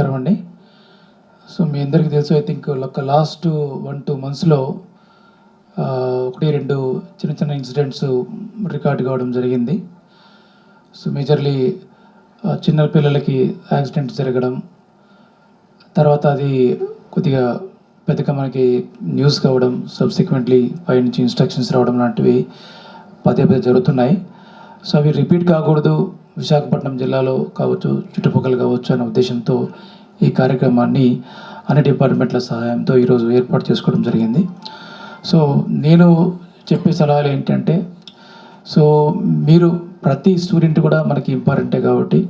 నమస్కారం అండి. సో మీ అందరికీ తెలుసు, ఐ థింక్ ఒక లాస్ట్ 1-2 మంత్స్లో ఒకటి రెండు చిన్న చిన్న ఇన్సిడెంట్స్ రికార్డ్ కావడం జరిగింది. సో మేజర్లీ చిన్న పిల్లలకి యాక్సిడెంట్ జరగడం, తర్వాత అది కొద్దిగా పెద్దగా మనకి న్యూస్ కావడం, సబ్సిక్వెంట్లీ పై నుంచి ఇన్స్ట్రక్షన్స్ రావడం లాంటివి పదే పదే జరుగుతున్నాయి. సో అవి రిపీట్ కాకూడదు, విశాఖపట్నం జిల్లాలో కావచ్చు, చుట్టుపక్కల కావచ్చు అనే ఉద్దేశంతో ఈ కార్యక్రమాన్ని అన్ని డిపార్ట్మెంట్ల సహాయంతో ఈరోజు ఏర్పాటు చేసుకోవడం జరిగింది. సో నేను చెప్పే సలహాలు ఏంటంటే, సో మీరు ప్రతి స్టూడెంట్ కూడా మనకి ఇంపార్టెంటే కాబట్టి,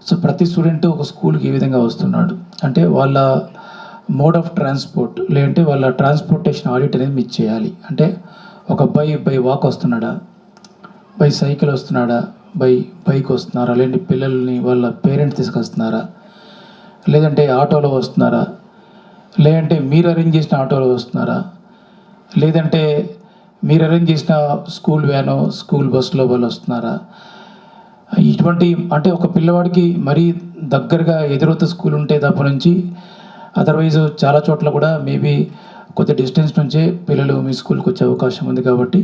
సో ప్రతి స్టూడెంట్ ఒక స్కూల్కి ఏ విధంగా వస్తున్నాడు అంటే వాళ్ళ మోడ్ ఆఫ్ ట్రాన్స్పోర్ట్, లేదంటే వాళ్ళ ట్రాన్స్పోర్టేషన్ ఆడిట్ అనేది మీరు చేయాలి. అంటే ఒక బై వాక్ వస్తున్నాడా, బై సైకిల్ వస్తున్నాడా, బైక్ వస్తున్నారా, లేదంటే పిల్లల్ని వాళ్ళ పేరెంట్స్ తీసుకొస్తున్నారా, లేదంటే ఆటోలో వస్తున్నారా, లేదంటే మీరు అరేంజ్ చేసిన ఆటోలో వస్తున్నారా, లేదంటే మీరు అరేంజ్ చేసిన స్కూల్ వ్యానో స్కూల్ బస్సులో వాళ్ళు వస్తున్నారా. ఇటువంటి అంటే ఒక పిల్లవాడికి మరీ దగ్గరగా ఎదురవుత స్కూల్ ఉంటే తప్ప నుంచి అదర్వైజ్ చాలా చోట్ల కూడా మేబీ కొద్ది డిస్టెన్స్ నుంచే పిల్లలు మీ స్కూల్కి వచ్చే అవకాశం ఉంది. కాబట్టి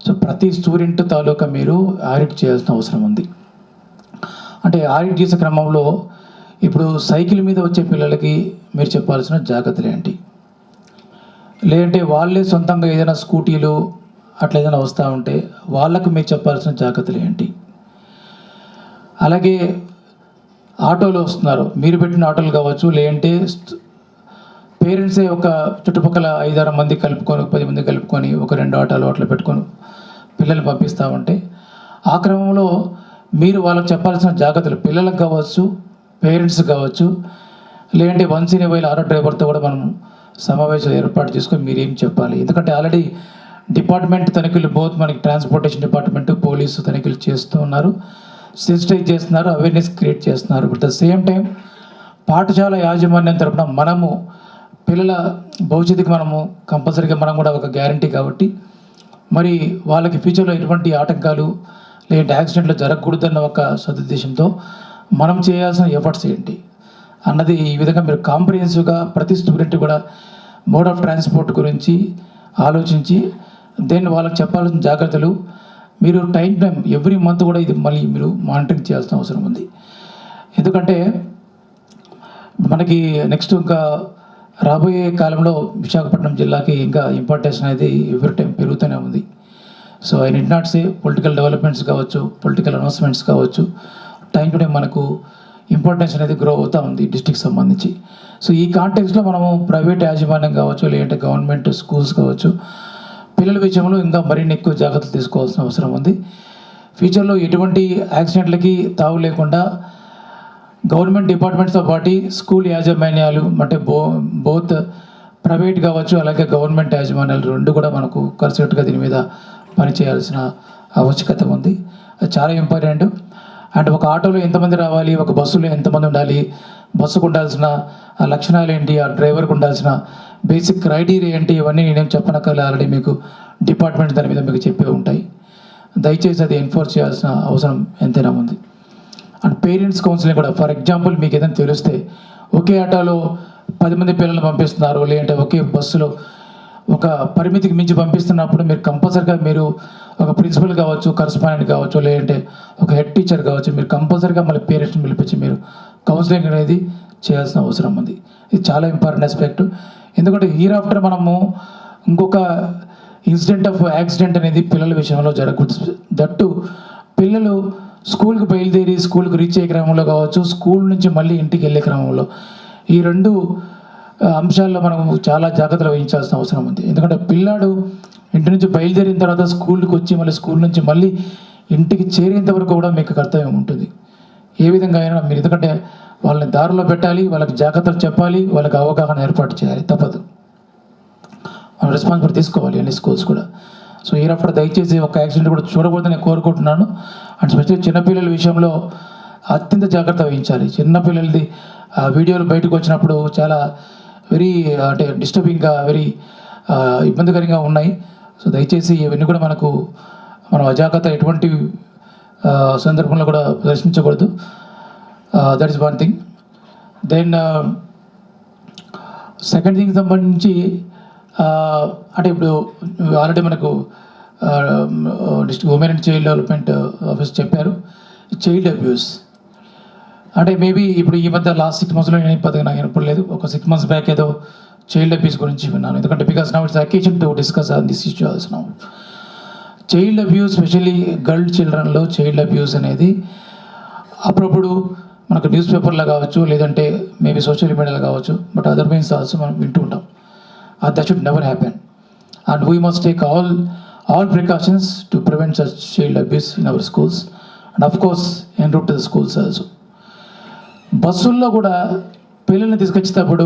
సో ప్రతి స్టూడెంట్ తాలూకా మీరు ఆడిట్ చేయాల్సిన అవసరం ఉంది. అంటే ఆడిట్ చేసే క్రమంలో ఇప్పుడు సైకిల్ మీద వచ్చే పిల్లలకి మీరు చెప్పాల్సిన జాగ్రత్తలు ఏంటి, లేదంటే వాళ్ళే సొంతంగా ఏదైనా స్కూటీలు అట్లా ఏదైనా వస్తూ ఉంటే వాళ్ళకు మీరు చెప్పాల్సిన జాగ్రత్తలు ఏంటి. అలాగే ఆటోలో వస్తున్నారు, మీరు పెట్టిన ఆటోలు కావచ్చు, లేదంటే పేరెంట్సే ఒక చుట్టుపక్కల 5-6 మంది కలుపుకొని 10 మంది కలుపుకొని ఒక 2 ఆటోలు అట్లా పెట్టుకొని పిల్లల్ని పంపిస్తూ ఉంటే ఆ క్రమంలో మీరు వాళ్ళకి చెప్పాల్సిన జాగ్రత్తలు పిల్లలకు కావచ్చు, పేరెంట్స్ కావచ్చు, లేదంటే once in a while auto డ్రైవర్తో కూడా మనం సమావేశాలు ఏర్పాటు చేసుకొని మీరేం చెప్పాలి. ఎందుకంటే ఆల్రెడీ డిపార్ట్మెంట్ తనిఖీలు బోత్ మనకి ట్రాన్స్పోర్టేషన్ డిపార్ట్మెంట్, పోలీసు తనిఖీలు చేస్తూ ఉన్నారు, సెన్సిటైజ్ చేస్తున్నారు, అవేర్నెస్ క్రియేట్ చేస్తున్నారు. బట్ ద సేమ్ టైం పాఠశాల యాజమాన్యం తరపున మనము పిల్లల భవిష్యత్తుకి మనము కంపల్సరీగా మనం కూడా ఒక గ్యారంటీ కాబట్టి మరి వాళ్ళకి ఫ్యూచర్లో ఎటువంటి ఆటంకాలు లేదంటే యాక్సిడెంట్లు జరగకూడదన్న ఒక సదుద్దేశంతో మనం చేయాల్సిన ఎఫర్ట్స్ ఏంటి అన్నది ఈ విధంగా మీరు కాంప్రిహెన్సివ్గా ప్రతి స్టూడెంట్ కూడా మోడ్ ఆఫ్ ట్రాన్స్పోర్ట్ గురించి ఆలోచించి దెన్ వాళ్ళకి చెప్పాల్సిన జాగ్రత్తలు మీరు టైం ఎవ్రీ మంత్ కూడా ఇది మళ్ళీ మీరు మానిటరింగ్ చేయాల్సిన అవసరం ఉంది. ఎందుకంటే మనకి నెక్స్ట్ ఇంకా రాబోయే కాలంలో విశాఖపట్నం జిల్లాకి ఇంకా ఇంపార్టెన్స్ అనేది ఎవ్రీ టైం పెరుగుతూనే ఉంది. So I need not say political developments కావచ్చు, పొలిటికల్ అనౌన్స్మెంట్స్ కావచ్చు, టైం టు టైం మనకు ఇంపార్టెన్స్ అనేది గ్రో అవుతూ ఉంది డిస్ట్రిక్ట్ సంబంధించి. సో ఈ కాంటెక్స్లో మనము ప్రైవేట్ యాజమాన్యం కావచ్చు, లేదంటే గవర్నమెంట్ స్కూల్స్ కావచ్చు, పిల్లల విషయంలో ఇంకా మరిన్ని ఎక్కువ జాగ్రత్తలు తీసుకోవాల్సిన అవసరం ఉంది. ఫ్యూచర్లో ఎటువంటి యాక్సిడెంట్లకి తావు లేకుండా గవర్నమెంట్ డిపార్ట్మెంట్స్తో పాటు స్కూల్ యాజమాన్యాలు అంటే బోత్ ప్రైవేట్ కావచ్చు, అలాగే గవర్నమెంట్ యాజమాన్యాలు రెండు కూడా మనకు కలిసికట్టుగా దీని మీద పనిచేయాల్సిన ఆవశ్యకత ఉంది. అది చాలా ఇంపార్టెంట్. అండ్ ఒక ఆటోలో ఎంతమంది రావాలి, ఒక బస్సులో ఎంతమంది ఉండాలి, బస్సుకు ఉండాల్సిన లక్షణాలు ఏంటి, ఆ డ్రైవర్కి ఉండాల్సిన బేసిక్ క్రైటీరియా ఏంటి, ఇవన్నీ నేనేం చెప్పనక్కర్లే, ఆల్రెడీ మీకు డిపార్ట్మెంట్ దాని మీద మీకు చెప్పే ఉంటాయి. దయచేసి అది ఎన్ఫోర్స్ చేయాల్సిన అవసరం ఎంతైనా ఉంది. అండ్ పేరెంట్స్ కౌన్సిలింగ్ కూడా, ఫర్ ఎగ్జాంపుల్ మీకు ఏదైనా తెలిస్తే ఒకే ఆటోలో 10 మంది పిల్లల్ని పంపిస్తున్నారు, లేదంటే ఒకే బస్సులో ఒక పరిమితికి మించి పంపిస్తున్నప్పుడు మీరు కంపల్సరీగా మీరు ఒక ప్రిన్సిపల్ కావచ్చు, కరస్పాండెంట్ కావచ్చు, లేదంటే ఒక హెడ్ టీచర్ కావచ్చు, మీరు కంపల్సరీగా మళ్ళీ పేరెంట్స్ని పిలిపించి మీరు కౌన్సిలింగ్ అనేది చేయాల్సిన అవసరం ఉంది. ఇది చాలా ఇంపార్టెంట్ ఆస్పెక్ట్. ఎందుకంటే హీర్ ఆఫ్టర్ మనము ఇంకొక ఇన్సిడెంట్ ఆఫ్ యాక్సిడెంట్ అనేది పిల్లల విషయంలో జరగకూడదు. దట్టు పిల్లలు స్కూల్కి బయలుదేరి స్కూల్కి రీచ్ అయ్యే క్రమంలో కావచ్చు, స్కూల్ నుంచి మళ్ళీ ఇంటికి వెళ్ళే క్రమంలో ఈ రెండు అంశాల్లో మనం చాలా జాగ్రత్తలు వహించాల్సిన అవసరం ఉంది. ఎందుకంటే పిల్లాడు ఇంటి నుంచి బయలుదేరిన తర్వాత స్కూల్కి వచ్చి మళ్ళీ స్కూల్ నుంచి మళ్ళీ ఇంటికి చేరేంత వరకు కూడా మీకు కర్తవ్యం ఉంటుంది. ఏ విధంగా అయినా మీరు, ఎందుకంటే వాళ్ళని దారిలో పెట్టాలి, వాళ్ళకి జాగ్రత్తలు చెప్పాలి, వాళ్ళకి అవగాహన ఏర్పాటు చేయాలి, తప్పదు. మనం రెస్పాన్సిబిలిటీ తీసుకోవాలి అన్ని స్కూల్స్ కూడా. సో ఈరప్పుడు దయచేసి ఒక యాక్సిడెంట్ కూడా చూడకూడదని నేను కోరుకుంటున్నాను. అండ్ స్పెషల్లీ చిన్నపిల్లల విషయంలో అత్యంత జాగ్రత్త వహించాలి. చిన్నపిల్లలది వీడియోలు బయటకు వచ్చినప్పుడు చాలా వెరీ అంటే డిస్టర్బింగ్గా, వెరీ ఇబ్బందికరంగా ఉన్నాయి. సో దయచేసి ఇవన్నీ కూడా మనం అజాగ్రత్త ఎటువంటి సందర్భంలో కూడా ప్రదర్శించకూడదు. That is one thing. Then second thing సంబంధించి అంటే ఇప్పుడు ఆల్రెడీ మనకు district women and child development office చెప్పారు చైల్డ్ అబ్యూస్. అంటే మేబీ ఇప్పుడు ఈ మధ్య లాస్ట్ 6 monthsలో నేను పెద్దగా నాకు వినపడలేదు. ఒక 6 months బ్యాక్ ఏదో చైల్డ్ అబ్యూస్ గురించి విన్నాను. ఎందుకంటే because now it's occasion to discuss on this issue also now. Child abuse specially girl చిల్డ్రన్లో చైల్డ్ అబ్యూస్ అనేది అప్పుడప్పుడు మనకు న్యూస్ పేపర్లో కావచ్చు, లేదంటే మేబీ సోషల్ మీడియాలో కావచ్చు, బట్ అదర్ మీన్స్ ఆల్సో మనం వింటూ ఉంటాం. That should never happen and we must take all precautions to prevent such child abuse in our schools and of course en route to the schools also. బస్సుల్లో కూడా పిల్లల్ని తీసుకొచ్చేటప్పుడు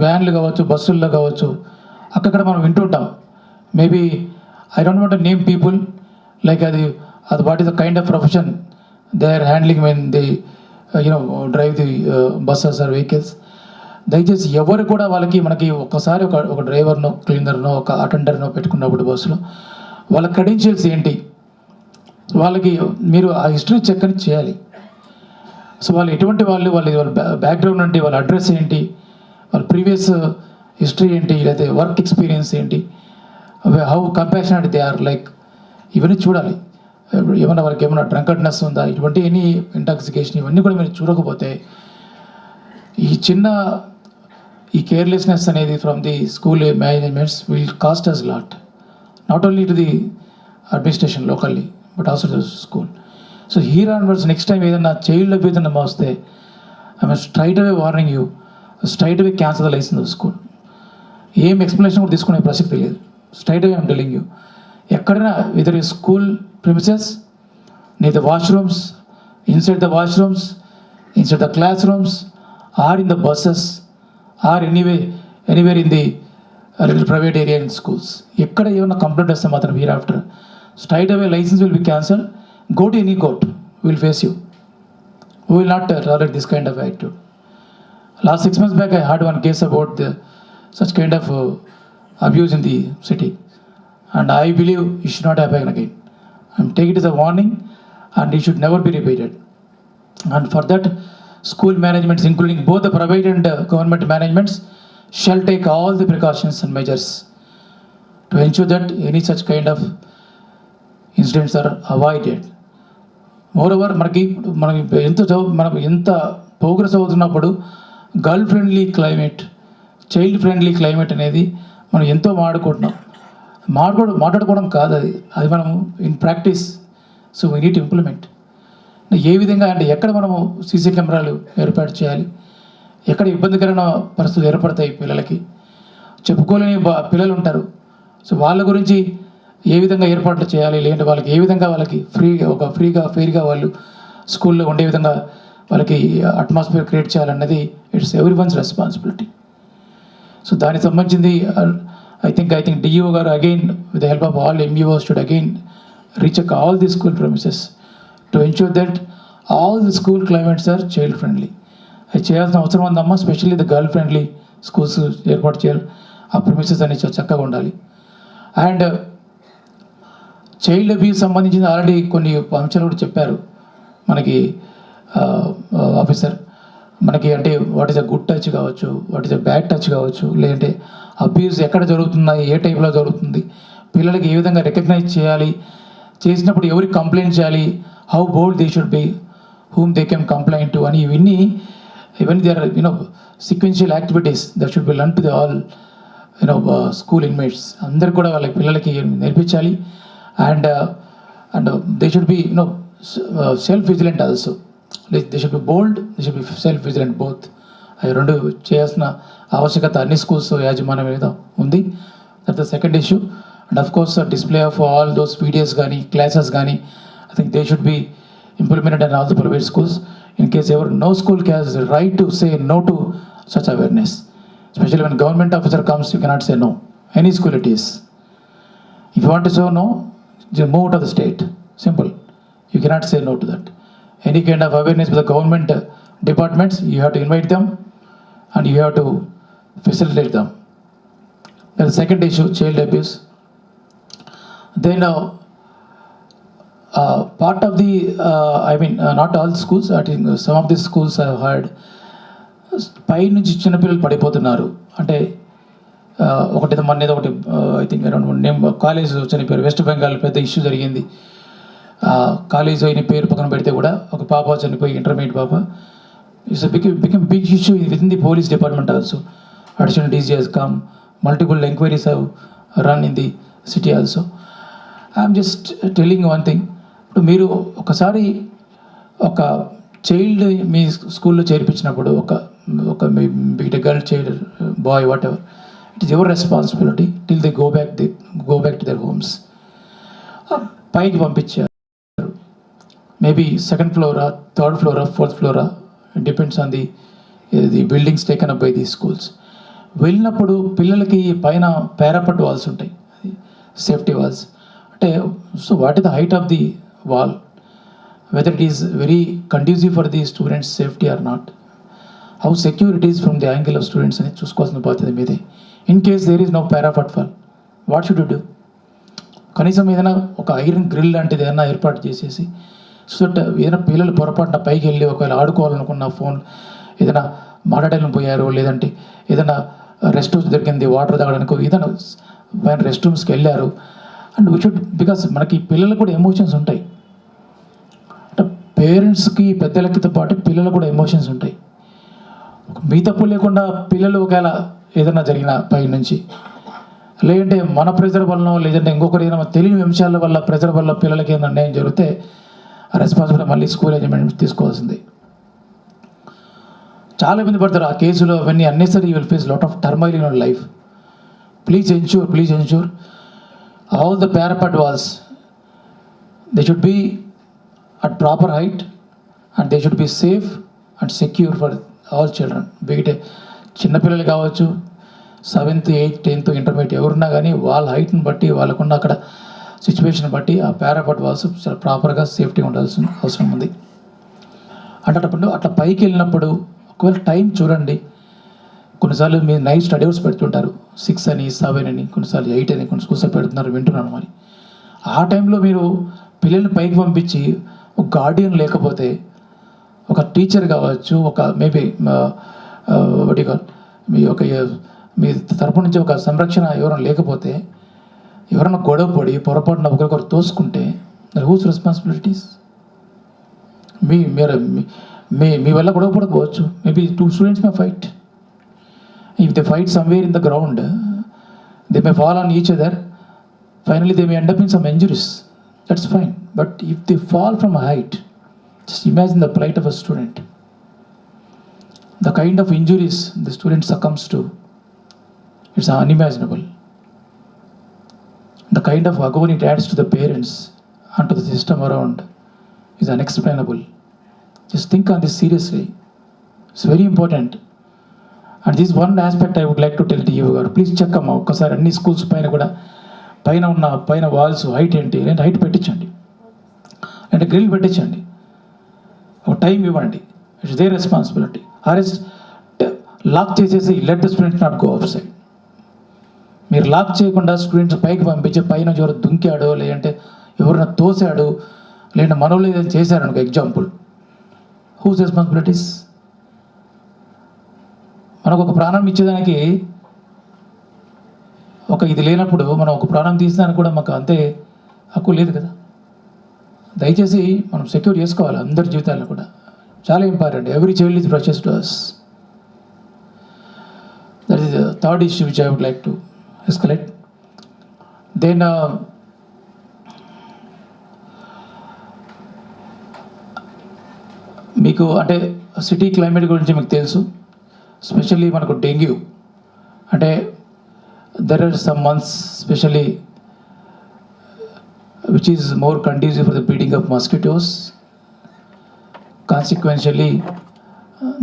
వ్యాన్లు కావచ్చు, బస్సుల్లో కావచ్చు, అక్కడ మనం వింటుంటాం. Maybe I don't want to name people like అది what is the kind of profession they are handling when the drive the buses or vehicles. దయచేసి ఎవరు కూడా మనకి ఒక్కసారి ఒక డ్రైవర్నో, క్లీనర్నో, ఒక అటెండర్నో పెట్టుకున్నప్పుడు బస్సులో వాళ్ళ క్రెడెన్షియల్స్ ఏంటి, వాళ్ళకి మీరు ఆ హిస్టరీ చెక్ అని చేయాలి. సో వాళ్ళు ఎటువంటి వాళ్ళ బ్యాక్గ్రౌండ్ ఏంటి, వాళ్ళ అడ్రస్ ఏంటి, వాళ్ళ ప్రీవియస్ హిస్టరీ ఏంటి, లేకపోతే వర్క్ ఎక్స్పీరియన్స్ ఏంటి, how compassionate they are like, ఇవన్నీ చూడాలి. ఏమైనా డ్రంకర్డ్నెస్ ఉందా, ఇటువంటి ఎనీ ఇంటాక్సికేషన్, ఇవన్నీ కూడా మీరు చూడకపోతే ఈ కేర్లెస్నెస్ అనేది from the school managements will cost us lot, not only to the administration locally but also to school. So here onwards next time ఏదైనా చైల్డ్ అబ్యూస్ అన్న వస్తే I must straight away warning you, straight away cancel the license of school. ఏం explanation కూడా తీసుకునే ప్రసక్తి లేదు. Straight away I'm telling you, ఎక్కడైనా either school premises, near the washrooms, inside the washrooms, inside the classrooms, or in the buses, or anywhere in the little private area in schools. ఎక్కడ ఏమైనా complaint వస్తే మాత్రం here after straight away license will be cancel. Go to any court, will face you. We will not tolerate this kind of attitude. Last 6 months back I had one case about such kind of abuse in the city, and I believe it should not happen again. Take it as a warning and it should never be repeated. And for that, school managements, including both the private and government managements, shall take all the precautions and measures to ensure that any such kind of incidents are avoided. Moreover, మనం ఎంత progress అవుతున్నప్పుడు girl friendly climate, child friendly climate అనేది మనం ఎంతో మాట్లాడుకోవడం కాదు, అది మనం in practice. So we need to implement. ఏ విధంగా అంటే ఎక్కడ మనము సీసీ కెమెరాలు ఏర్పాటు చేయాలి, ఎక్కడ ఇబ్బందికరమైన పరిస్థితులు ఏర్పడతాయి, పిల్లలకి చెప్పుకోలేని పిల్లలు ఉంటారు. సో వాళ్ళ గురించి ఏ విధంగా ఏర్పాట్లు చేయాలి, లేదంటే వాళ్ళకి ఏ విధంగా వాళ్ళకి ఫ్రీగా వాళ్ళు స్కూల్లో ఉండే విధంగా వాళ్ళకి అట్మాస్ఫియర్ క్రియేట్ చేయాలన్నది it's every once responsibility. So దానికి సంబంధించింది I think DO గారు again with the help of all MUOs should again recheck all the school premises to ensure that all the school climates are child friendly. అది చేయాల్సిన అవసరం ఉందమ్మా, specially the girl friendly schools ఏర్పాటు చేయాలి. ఆ premises అన్ని చక్కగా ఉండాలి. అండ్ చైల్డ్ అబ్యూస్ సంబంధించిన ఆల్రెడీ కొన్ని అంశాలు కూడా చెప్పారు మనకి ఆఫీసర్. మనకి అంటే what is a good touch కావచ్చు, what is a bad touch కావచ్చు, లేదంటే అబ్యూస్ ఎక్కడ జరుగుతున్నాయి, ఏ టైప్లో జరుగుతుంది, పిల్లలకి ఏ విధంగా రికగ్నైజ్ చేయాలి, చేసినప్పుడు ఎవరికి కంప్లైంట్ చేయాలి, how bold they should be, whom they can complaint to అని ఇవన్నీ they are sequential activities that should be learn to the all school inmates. అందరు కూడా వాళ్ళ పిల్లలకి నేర్పించాలి. And they should be self vigilant also. They should be bold, they should be self vigilant both. అవి రెండు చేయాల్సిన ఆవశ్యకత అన్ని స్కూల్స్ యాజమాన్యం మీద ఉంది. That the second issue. And of course display of all those videos కానీ క్లాసెస్ కానీ I think they should be implemented in all the private schools. In case ever no school has the right to say no to such awareness. Especially when government officer comes, you cannot say no. Any school it is. If you want to say no, just move out of the state. Simple. You cannot say no to that. Any kind of awareness with the government departments, you have to invite them and you have to facilitate them. The second issue, child abuse. Then part of the, not all schools, I think some of the schools I have heard, పై నుంచి చిన్నపిల్లలు పడిపోతున్నారు అంటే ఒకటి మన మీద ఒకటి I think around name college చనిపోయారు, west Bengal పెద్ద ఇష్యూ జరిగింది. కాలేజ్ అయిన పేరు పక్కన పెడితే కూడా ఒక పాప చనిపోయి, ఇంటర్మీడియట్ పాప. It's become big issue with in the police department also. Additional DG he's come, multiple enquiries have run in the city also. I'm just telling one thing. ఇప్పుడు మీరు ఒకసారి ఒక చైల్డ్ మీ స్కూల్లో చేర్పించినప్పుడు ఒక మీ girl child, boy, whatever, it is your responsibility till they go back to their homes. పైకి పంపించారు, maybe second floor, third floor, fourth floor, depends on the buildings taken up by the schools. వెళ్ళినప్పుడు పిల్లలకి పైన parapet walls ఉంటాయి, safety walls. అంటే so what is the height of the wall, whether it is very conducive for the students' safety or not, how secure it is from the angle of students అని చూసుకోవాల్సిన బాధ్యత మీదే. In case there is no parapet wall, what should you do? కనీసం ఏదైనా ఒక iron grill లాంటిది ఏదైనా ఏర్పాటు చేసేసి, సో దట్ ఏదైనా పిల్లలు పొరపాటున పైకి వెళ్ళి ఒకవేళ ఆడుకోవాలనుకున్న ఫోన్ ఏదైనా మాట్లాడలేని పోయారు, లేదంటే ఏదైనా రెస్ట్ రూమ్స్ దొరికింది వాటర్ తాగడానికి, ఏదైనా పైన రెస్ట్ రూమ్స్కి వెళ్ళారు, అండ్ వీ షుడ్, బికాస్ మనకి పిల్లలకు కూడా ఎమోషన్స్ ఉంటాయి. పేరెంట్స్కి పెద్దలకితో పాటు పిల్లలకు కూడా ఎమోషన్స్ ఉంటాయి. మీ తప్పు లేకుండా పిల్లలు ఒకవేళ ఏదైనా జరిగిన పై నుంచి, లేదంటే మన ప్రెజర్ వల్ల, లేదంటే ఇంకొకరు ఏదైనా తెలియని అంశాల వల్ల, ప్రెజర్ వల్ల పిల్లలకి ఏదైనా అన్యాయం జరిగితే ఆ రెస్పాన్సిబిలిటీ మళ్ళీ స్కూల్ అరేంజ్మెంట్ తీసుకోవాల్సింది. చాలా ఇబ్బంది పడతారు ఆ కేసులో. అవన్నీ unnecessary, you will face lot of turmoil in your life. Please ensure all the parapet walls, they should be at proper height and they should be safe and secure for all children. బయట చిన్నపిల్లలు కావచ్చు, 7th, 8th, 10th, intermediate ఎవరున్నా కానీ వాళ్ళ హైట్ని బట్టి, వాళ్ళకున్న అక్కడ situation బట్టి ఆ పారాపెట్ వాల్స్ చాలా ప్రాపర్గా సేఫ్టీగా ఉండాల్సిన అవసరం ఉంది. అంటే అట్లా పైకి వెళ్ళినప్పుడు ఒకవేళ టైం చూడండి. కొన్నిసార్లు మీరు నైట్ స్టడీ అవర్స్ పెడుతుంటారు, 6 అని, 7 అని, కొన్నిసార్లు 8 అని, కొన్ని స్కూల్స్ పెడుతున్నారు, వింటున్నాను. మరి ఆ టైంలో మీరు పిల్లల్ని పైకి పంపించి ఒక గార్డియన్ లేకపోతే, ఒక టీచర్ కావచ్చు, ఒక మేబీ మీ తరపు నుంచి ఒక సంరక్షణ ఎవరైనా లేకపోతే, ఎవరైనా గొడవ పడి పొరపాటున ఒకరికొకరు తోసుకుంటే హూస్ రెస్పాన్సిబిలిటీస్? మీ వల్ల గొడవ పడకపోవచ్చు. Maybe 2 students may fight. If they fight somewhere in the ground, they may fall on each other. Finally, they may end up in some injuries. That's fine. But if they fall from a height, just imagine the plight of a student. The kind of injuries the student succumbs to, it's unimaginable. The kind of agony it adds to the parents and to the system around is unexplainable. Just think on this seriously. It's very important. And this is one aspect I would like to tell to you. Please check them out. Because అన్ని schools పైన కూడా పైన walls height ఏంటి, లేదంటే height పెట్టించండి, అంటే grill పెట్టించండి, ఒక time ఇవ్వండి. It's their responsibility. ఆర్ఎస్ లాక్ చేసేసి let the student not go outside. మీరు లాక్ చేయకుండా స్టూడెంట్స్ పైకి పంపించి పైన ఎవరు దుంకాడో, లేదంటే ఎవరైనా తోసాడు, లేదంటే మనోళ్ళు ఏదైనా చేశారనుకో, ఎగ్జాంపుల్, హూస్ రెస్పాన్సిబిలిటీస్? మనకు ఒక ప్రాణం ఇచ్చేదానికి ఒక ఇది లేనప్పుడు మనం ఒక ప్రాణం తీసేదానికి కూడా మాకు అంతే హక్కు లేదు కదా. దయచేసి మనం సెక్యూర్ చేసుకోవాలి అందరి జీవితాలను కూడా. చాలా important. Every child is precious to us. That is the third issue which I would like to escalate. Then మీకు అంటే సిటీ క్లైమేట్ గురించి మీకు తెలుసు. స్పెషల్లీ మనకు డెంగ్యూ అంటే there are some months especially which is more conducive for the breeding of mosquitoes. Consequentially,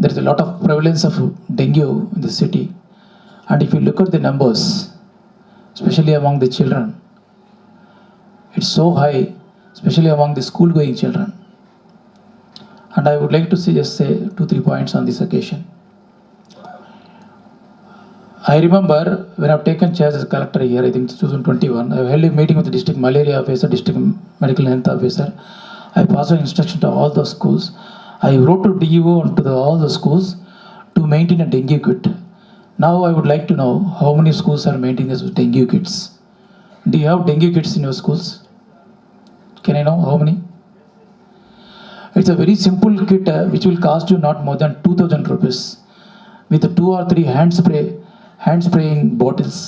there is a lot of prevalence of dengue in the city. And if you look at the numbers, especially among the children, it's so high, especially among the school-going children. And I would like to just say 2-3 points on this occasion. I remember when I've taken charge as a collector here, I think 2021, I held a meeting with the district malaria officer, district medical health officer. I passed an instruction to all the schools. I wrote to DEO and to all the schools to maintain a dengue kit. Now I would like to know how many schools are maintaining this dengue kits. Do you have dengue kits in your schools? Can I know how many? It's a very simple kit which will cost you not more than 2000 rupees with 2 or 3 hand spraying bottles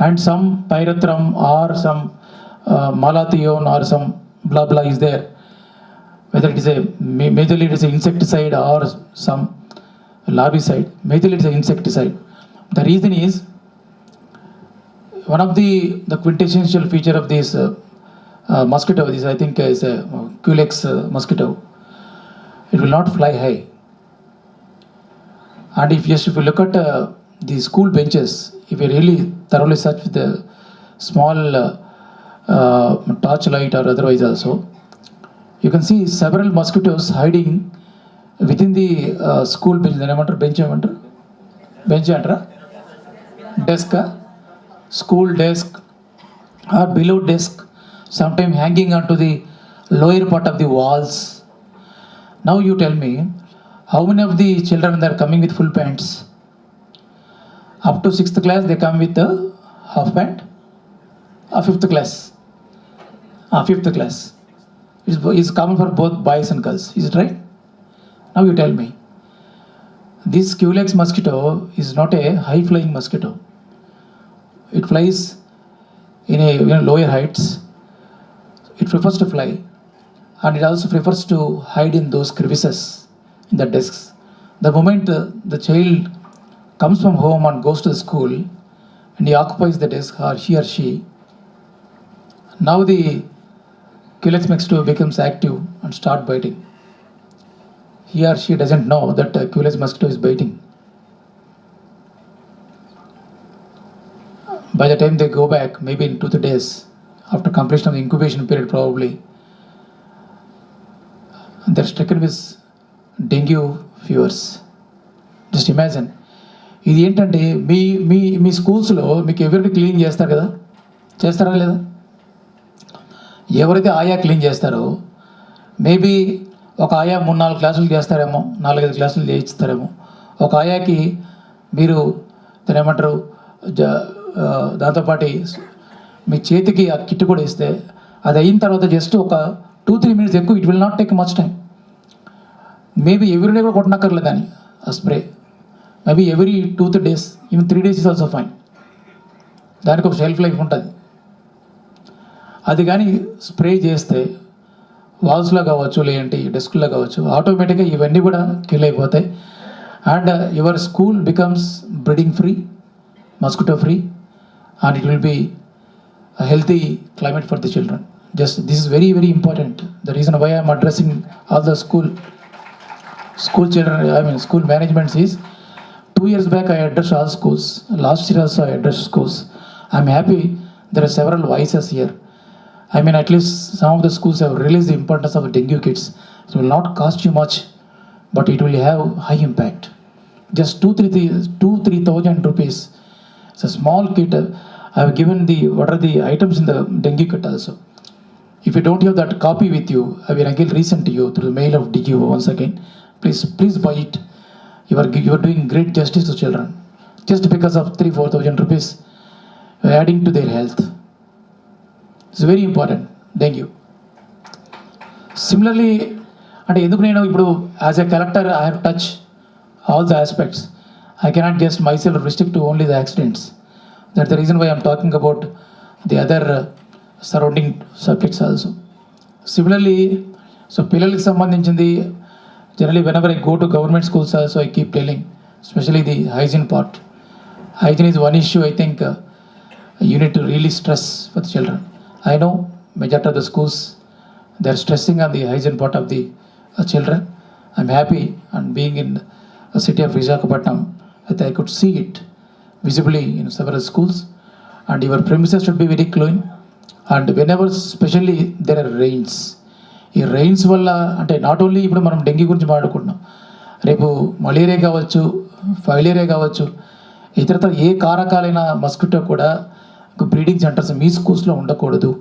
and some pyrethrum or some malathion or some blah blah is there. Whether it is a majorly it is an insecticide or some larvicide, majorly it is an insecticide. The reason is one of the quintessential feature of this mosquito, this I think is a Culex mosquito. It will not fly high. And if you look at the school benches, if you really thoroughly search with the small torchlight or otherwise also, you can see several mosquitoes hiding within the school bench. Bench desk, school desk or below desk, sometimes hanging onto the lower part of the walls. Now you tell me, how many of the children are coming with full pants? Up to 6th class, they come with a half pant. 5th class. 5th class. It's common for both boys and girls. Is it right? Now you tell me. This Culex mosquito is not a high-flying mosquito. It flies in a lower heights. It prefers to fly, and it also prefers to hide in those crevices in the desks. The moment the child comes from home and goes to the school, and he occupies the desk, or he or she, now the Culex mosquito becomes active and start biting. He or she doesn't know that Culex mosquito is biting. By the time they go back, maybe in 2-3 days, after completion of the incubation period probably, they're stricken with dengue fevers. Just imagine. ఇది ఏంటంటే మీ మీ మీ స్కూల్స్లో మీకు ఎవరికి clean చేస్తారు కదా, చేస్తారా లేదా? ఎవరైతే ఆయా క్లీన్ చేస్తారో మేబీ ఒక ఆయా 3-4 క్లాసులు చేస్తారేమో, 4-5 క్లాసులు చేయిస్తారేమో. ఒక ఆయాకి మీరు దాని ఏమంటారు దాంతోపాటు మీ చేతికి ఆ కిట్ కూడా ఇస్తే అది అయిన తర్వాత జస్ట్ ఒక 2-3 minutes ఎక్కువ, it will not take much time. Maybe every day కూడా కొట్టనక్కర్లేదు దాన్ని ఆ spray. Maybe every 2-3 days, even 3 days is also fine. దానికి ఒక షెల్ఫ్ లైఫ్ ఉంటుంది. అది కానీ స్ప్రే చేస్తే వాల్స్లో కావచ్చు, లేదంటే డెస్క్లో కావచ్చు, ఆటోమేటిక్గా ఇవన్నీ కూడా కిల్ అయిపోతాయి. And your school becomes breeding free, mosquito free, and it will be a healthy climate for the children. Just this is very very important. The reason why I am addressing all the school children, I mean school managements, is 2 years back I addressed all schools. Last year also I addressed schools. I am happy there are several voices here. I mean, at least some of the schools have realized the importance of the dengue kits. It will not cost you much, but it will have high impact. Just 2,000-3,000 rupees. It's a small kit. I have given what are the items in the dengue kit also. If you don't have that copy with you, I will again resend to you through the mail of DGO once again. Please buy it. You are doing great justice to children. Just because of 3,000-4,000 rupees, you are adding to their health. It's very important. Dengue. Similarly, అంటే ఎందుకు నేను ఇప్పుడు as a collector I have touch all the aspects. I cannot just myself restrict to only the accidents. That's the reason why I'm talking about the other surrounding subjects also. Similarly, so పిల్లలకి సంబంధించింది generally whenever I go to government schools also I keep telling, especially the hygiene part. Hygiene is one issue I think you need to really stress for the children. I know majority of the schools they are stressing on the hygiene part of the children. I'm happy, and being in a city of Visakhapatnam, that I could see it visibly in several schools. And your premises should be very clean. And whenever especially there are rains, ఈ rains వల్ల అంటే not only ఇప్పుడు మనం dengue గురించి మాట్లాడుకుంటున్నాం, రేపు malaria కావచ్చు, filaria కావచ్చు, ఇతరత ఏ కారకాలైన మస్కిటో కూడా బ్రీడింగ్ సెంటర్స్ మీ స్కూల్స్లో ఉండకూడదు.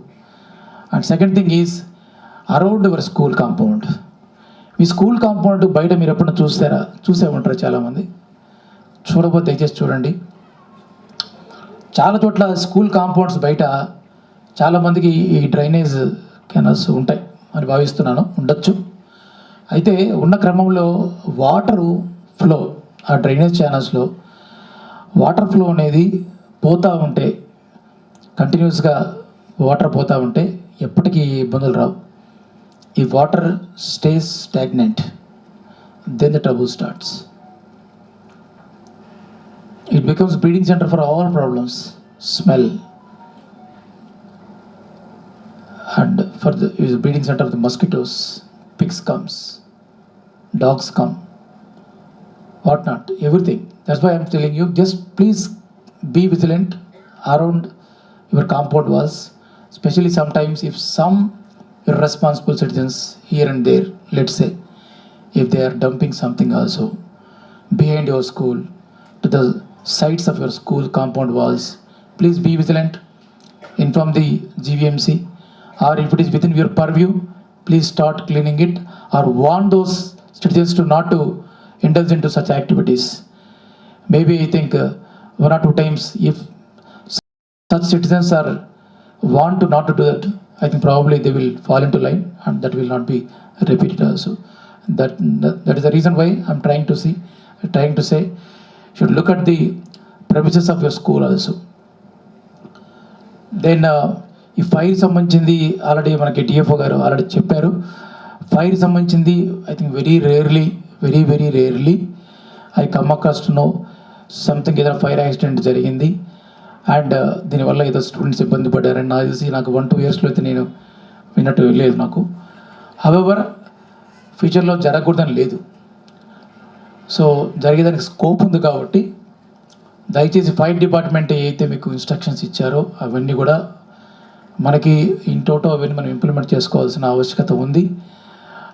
And second thing is around your school compound me school compound బయట మీరు ఎప్పుడైనా చూసే ఉంటారు చాలామంది. చూడకపోతే దయచేసి చూడండి. చాలా చోట్ల స్కూల్ కాంపౌండ్స్ బయట చాలామందికి ఈ డ్రైనేజ్ కెనాల్స్ ఉంటాయి అని భావిస్తున్నాను, ఉండొచ్చు. అయితే ఉన్న క్రమంలో వాటరు ఫ్లో, ఆ డ్రైనేజ్ ఛానల్స్లో వాటర్ ఫ్లో అనేది పోతూ ఉంటే, కంటిన్యూస్గా వాటర్ పోతూ ఉంటే ఎప్పటికీ ఇబ్బందులు రావు. ఈ water stays stagnant, then the trouble starts. It becomes breeding center for all problems, smell, and for the is breeding center of the mosquitoes. Pigs comes, dogs come, whatnot, everything. That's why I'm telling you, just please be vigilant around your compound walls, especially sometimes if some irresponsible citizens here and there, let's say, if they are dumping something also behind your school to the sides of your school compound walls, please be vigilant. Inform the GVMC, or if it is within your purview, please start cleaning it, or warn those citizens to not to indulge into such activities. Maybe I think one or two times, if such citizens are want to not to do that, I think probably they will fall into line, and that will not be repeated also. That is the reason why I'm trying to say, should look at the premises of your school also. Then ఈ fire సంబంధించింది already మనకి DFO గారు already చెప్పారు. Fire సంబంధించింది I think very rarely I come across to know something, ఏదైనా fire accident జరిగింది and దీనివల్ల ఏదో స్టూడెంట్స్ ఇబ్బంది పడ్డారని నాకు తెలిసి, నాకు 1-2 ఇయర్స్లో అయితే నేను విన్నట్టు లేదు నాకు. హవెవర్ ఫ్యూచర్లో జరగకూడదని లేదు. సో జరిగేదానికి స్కోప్ ఉంది కాబట్టి దయచేసి ఫైర్ డిపార్ట్మెంట్ ఏదైతే మీకు ఇన్స్ట్రక్షన్స్ ఇచ్చారో అవన్నీ కూడా మనకి ఇన్ టోటో అవన్నీ మనం ఇంప్లిమెంట్ చేసుకోవాల్సిన ఆవశ్యకత ఉంది.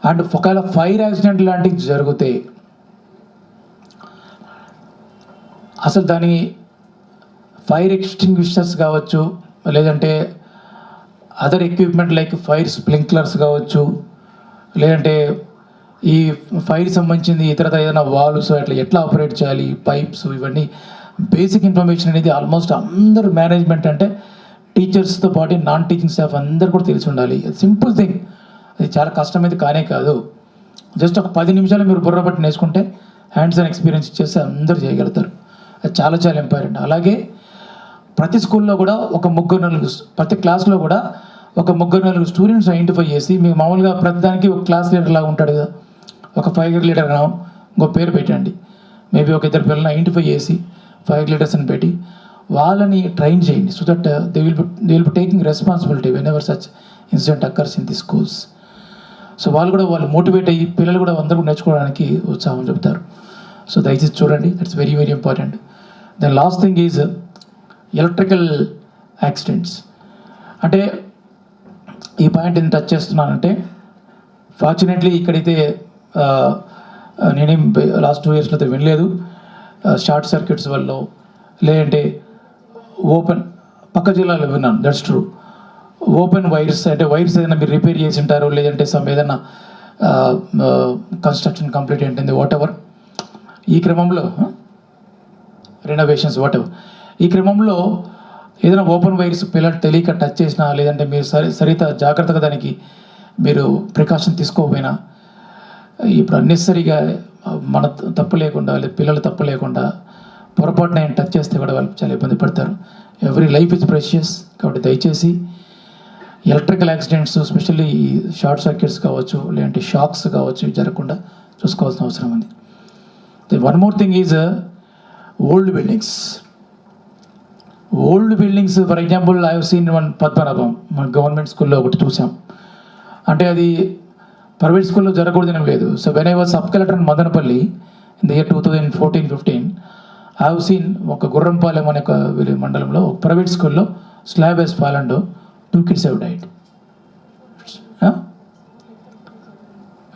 అండ్ ఒకవేళ ఫైర్ యాక్సిడెంట్ లాంటివి జరిగితే అసలు దాని ఫైర్ ఎక్స్టింగ్విషర్స్ కావచ్చు, లేదంటే other equipment like fire sprinklers కావచ్చు, లేదంటే ఈ ఫైర్ సంబంధించింది ఇతరత ఏదైనా వాల్వ్స్ అట్లా ఎట్లా ఆపరేట్ చేయాలి, పైప్స్, ఇవన్నీ బేసిక్ ఇన్ఫర్మేషన్ అనేది ఆల్మోస్ట్ అందరూ మేనేజ్మెంట్ అంటే టీచర్స్తో పాటు నాన్ టీచింగ్ స్టాఫ్ అందరు కూడా తెలిసి ఉండాలి. సింపుల్ థింగ్, అది చాలా కష్టమైతే కానే కాదు. జస్ట్ ఒక 10 నిమిషాలు మీరు బుర్ర పట్టి నేర్చుకుంటే హ్యాండ్స్ ఆన్ ఎక్స్పీరియన్స్ ఇచ్చేస్తే అందరూ చేయగలుగుతారు. అది చాలా ఇంపార్టెంట్. అలాగే ప్రతి స్కూల్లో కూడా ప్రతి క్లాస్లో కూడా ఒక 3-4 స్టూడెంట్స్ ఐడెంటిఫై చేసి, మీకు మామూలుగా ప్రతిదానికి ఒక క్లాస్ లీడర్ లాగా ఉంటాడు కదా, ఒక 5 ఇయర్ లీడర్ ఇంకో పేరు పెట్టండి. మేబీ ఒక 2 పిల్లల్ని ఐడెంటిఫై చేసి 5 లీడర్స్ని పెట్టి వాళ్ళని ట్రైన్ చేయండి. So that they will be taking responsibility when ever such incident occurs in the schools. So వాళ్ళు మోటివేట్ అయ్యి పిల్లలు కూడా అందరూ నేర్చుకోవడానికి ఉత్సాహం చెప్తారు. సో దయచేసి చూడండి, that's very important. Then last thing is electrical accidents. అంటే ఈ పాయింట్ ఎందుకు టచ్ చేస్తున్నానంటే, ఫార్చునేట్లీ ఇక్కడైతే నేనేం లాస్ట్ 2 ఇయర్స్లో అయితే వినలేదు షార్ట్ సర్క్యూట్స్ వల్ల, లేదంటే ఓపెన్, పక్క జిల్లాలో విన్నాను, దట్స్ ట్రూ. ఓపెన్ వైర్స్, అంటే వైర్స్ ఏదైనా మీరు రిపేర్ చేసి ఉంటారు, లేదంటే ఏదైనా కన్స్ట్రక్షన్ కంప్లీట్ ఏంటింది వాటెవర్, ఈ క్రమంలో రెనోవేషన్స్ వాటెవర్, ఈ క్రమంలో ఏదైనా ఓపెన్ వైర్స్ పిల్లలు తెలియక టచ్ చేసినా, లేదంటే మీరు సరిత జాగ్రత్తగా దానికి మీరు ప్రికాషన్ తీసుకోకపోయినా, ఇప్పుడు అన్నెసరిగా మన తప్పు లేకుండా, లేదా పిల్లలు తప్పు లేకుండా పొరపాటున టచ్ చేస్తే కూడా వాళ్ళు చాలా ఇబ్బంది పడతారు. Every life is precious. కాబట్టి దయచేసి electrical accidents, especially short circuits కావచ్చు, లేదంటే షాక్స్ కావచ్చు, జరగకుండా చూసుకోవాల్సిన అవసరం ఉంది. One more thing is old buildings. For example I have seen one Padmanabham, మన గవర్నమెంట్ స్కూల్లో ఒకటి చూసాం. అంటే అది ప్రైవేట్ స్కూల్లో జరగకూడదని లేదు. So when I was sub collector in Madanapalle in the year 2014-15, I have seen ఒక గుర్రంపాలెం అనే ఒక మండలంలో ఒక ప్రైవేట్ స్కూల్లో slab ways fall and 2 kids have died.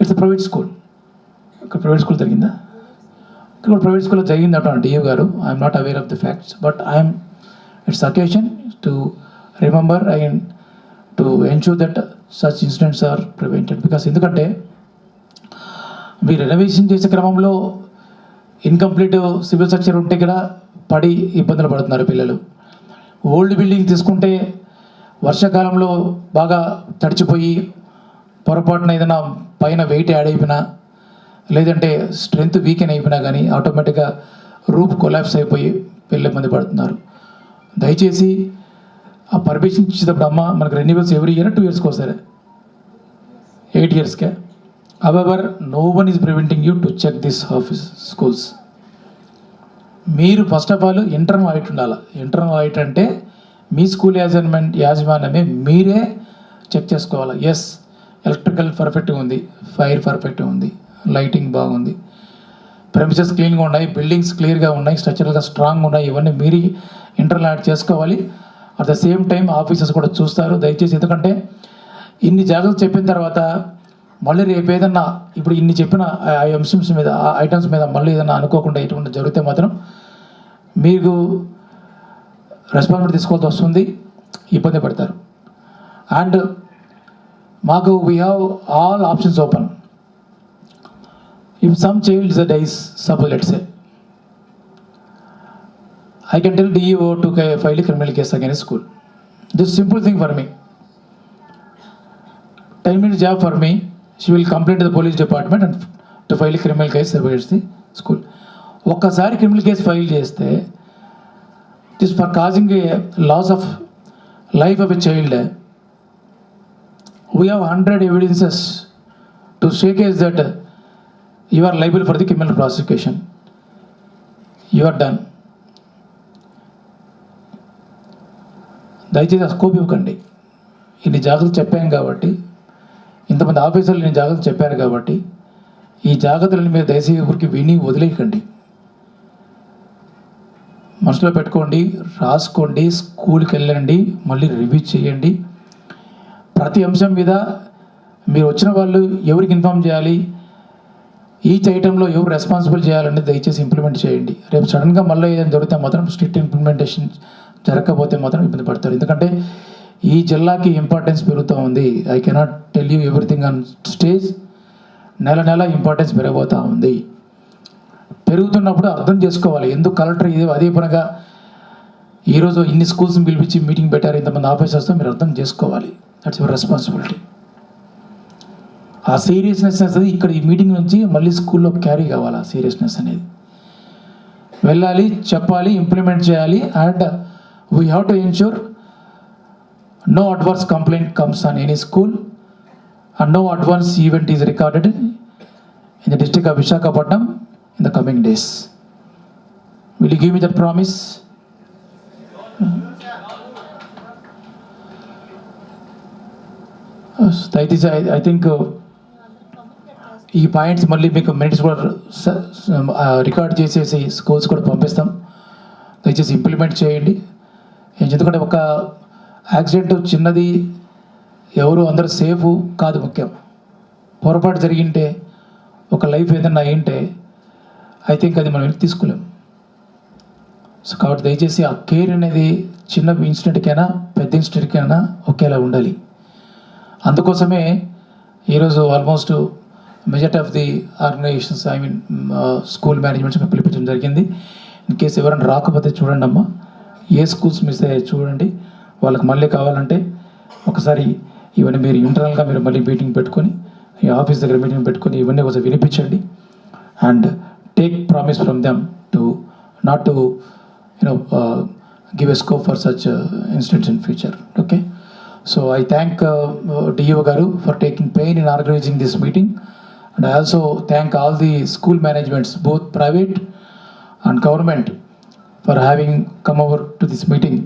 It's private school. ఇక్కడ ప్రైవేట్ స్కూల్ జరిగిందా? ఇక్కడ ప్రైవేట్ స్కూల్లో జరిగిందట డిఓ గారు. I'm not aware of the facts, but it's occasion to remember and to ensure that such incidents are prevented. Because ఎందుకంటే మీరు renovation చేసే క్రమంలో ఇన్కంప్లీట్ సివిల్ స్ట్రక్చర్ ఉంటే కూడా పడి ఇబ్బందులు పడుతున్నారు పిల్లలు. ఓల్డ్ బిల్డింగ్ తీసుకుంటే వర్షాకాలంలో బాగా తడిచిపోయి పొరపాటున ఏదైనా పైన వెయిట్ యాడ్ అయిపోయినా లేదంటే స్ట్రెంగ్త్ వీకెన్ అయిపోయినా కానీ ఆటోమేటిక్గా రూఫ్ కొలాప్స్ అయిపోయి పిల్లలు ఇబ్బంది పడుతున్నారు. దయచేసి ఆ పర్మిషన్ ఇచ్చేటప్పుడు అమ్మ మనకు రెన్యువల్స్ ఎవ్రీ ఇయర్ 2 yearsకి వస్తాయి, 8 yearsకే. However no one is preventing you to check this office schools. మీరు first of all internal audit ఉండాలి. ఇంటర్నల్ ఆడిట్ అంటే మీ స్కూల్ యాజమాన్యమే మీరే చెక్ చేసుకోవాలి. ఎస్, ఎలక్ట్రికల్ పర్ఫెక్ట్గా ఉంది, ఫైర్ పర్ఫెక్ట్గా ఉంది, లైటింగ్ బాగుంది, ప్రెమిసెస్ క్లీన్గా ఉన్నాయి, బిల్డింగ్స్ క్లియర్గా ఉన్నాయి, స్ట్రక్చరల్గా స్ట్రాంగ్ ఉన్నాయి, ఇవన్నీ మీరు ఇంటర్నల్ ఆడిట్ చేసుకోవాలి. At the same time officers కూడా చూస్తారు దయచేసి. ఎందుకంటే ఇన్ని జాగ్రత్తలు చెప్పిన తర్వాత మళ్ళీ రేపు ఏదన్నా ఇప్పుడు ఇన్ని చెప్పిన అంశంస్ మీద ఐటమ్స్ మీద మళ్ళీ ఏదైనా అనుకోకుండా ఎటువంటి జరిగితే మాత్రం మీకు రెస్పాన్సిబిలిటీ తీసుకోవాల్సి వస్తుంది, ఇబ్బంది పడతారు. అండ్ మాకు we have all options open. If some child dies, suppose let's say, I can tell DEO to file a criminal case against school. This is simple thing for me. 10 minutes job for me. She will complain to the police department and to file a criminal case against the school. ఒక్కసారి criminal case file చేస్తే it is for causing a loss of life of a child. We have 100 evidences to showcase that you are liable for the criminal prosecution. You are done. దయచేసి ఆ scope ఇవ్వకండి. ఇన్ని జాగ్రత్తలు చెప్పాను కాబట్టి, ఇంతమంది ఆఫీసర్లు ఇన్ని జాగ్రత్తలు చెప్పారు కాబట్టి ఈ జాగ్రత్తలను మీరు దయచేసి ఊరికి విని వదిలేయకండి. మనసులో పెట్టుకోండి, రాసుకోండి, స్కూల్కి వెళ్ళండి, మళ్ళీ రివ్యూ చేయండి. ప్రతి అంశం మీద మీరు వచ్చిన వాళ్ళు ఎవరికి ఇన్ఫామ్ చేయాలి, ఈచ్ ఐటెంలో ఎవరు రెస్పాన్సిబుల్ చేయాలని దయచేసి ఇంప్లిమెంట్ చేయండి. రేపు సడన్గా మళ్ళీ ఏదైనా దొరికితే మాత్రం స్ట్రిక్ట్ ఇంప్లిమెంటేషన్ జరగకపోతే మాత్రం ఇబ్బంది పడతారు. ఎందుకంటే ఈ జిల్లాకి ఇంపార్టెన్స్ పెరుగుతూ ఉంది. I cannot tell you everything on stage. నెల ఇంపార్టెన్స్ పెరగబోతూ ఉంది. పెరుగుతున్నప్పుడు అర్థం చేసుకోవాలి. ఎందుకు కలెక్టర్ ఇది అదే పనిగా ఈరోజు ఇన్ని స్కూల్స్ని పిలిపించి మీటింగ్ పెట్టారు, ఇంతమంది ఆఫీసర్స్తో మీరు అర్థం చేసుకోవాలి. That's your responsibility. ఆ సీరియస్నెస్ అనేది ఇక్కడ ఈ మీటింగ్ నుంచి మళ్ళీ స్కూల్లో క్యారీ కావాలి. ఆ సీరియస్నెస్ అనేది వెళ్ళాలి, చెప్పాలి, ఇంప్లిమెంట్ చేయాలి. And we have to ensure no adverse complaint comes on any school and no adverse event is recorded in the district of Visakhapatnam in the coming days. Will you give me that promise? I think ఈ points మళ్ళీ మీకు minutes కూడా record చేసేసి schools కూడా పంపిస్తాం. దయచేసి implement చేయండి. ఎందుకంటే ఒక యాక్సిడెంట్ చిన్నది, ఎవరు అందరూ సేఫ్ కాదు ముఖ్యం. పొరపాటు జరిగింటే ఒక లైఫ్ ఏదైనా అయ్యింటే ఐ థింక్ అది మనం తీసుకోలేం. సో కాబట్టి దయచేసి ఆ కేర్ అనేది చిన్న ఇన్సిడెంట్కైనా పెద్ద ఇన్సిడెంట్కైనా ఒకేలా ఉండాలి. అందుకోసమే ఈరోజు almost majority of the organizations school managements పిలిపించడం జరిగింది. ఇన్ కేసు ఎవరైనా రాకపోతే చూడండి అమ్మా, ఏ స్కూల్స్ మిస్ అయ్యాయి చూడండి. వాళ్ళకి మళ్ళీ కావాలంటే ఒకసారి ఇవన్నీ మీరు ఇంటర్నల్గా మీరు మళ్ళీ మీటింగ్ పెట్టుకొని, ఈ ఆఫీస్ దగ్గర మీటింగ్ పెట్టుకొని ఇవన్నీ ఒకసారి వినిపించండి. And take promise from them to not to give a scope for such incidents in future. Okay, so I thank DEO గారు for taking pain in organising this meeting. And I also thank all the school managements, both private and government, for having come over to this meeting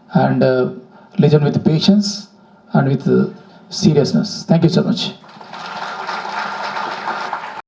and listen with patience and with seriousness. Thank you so much.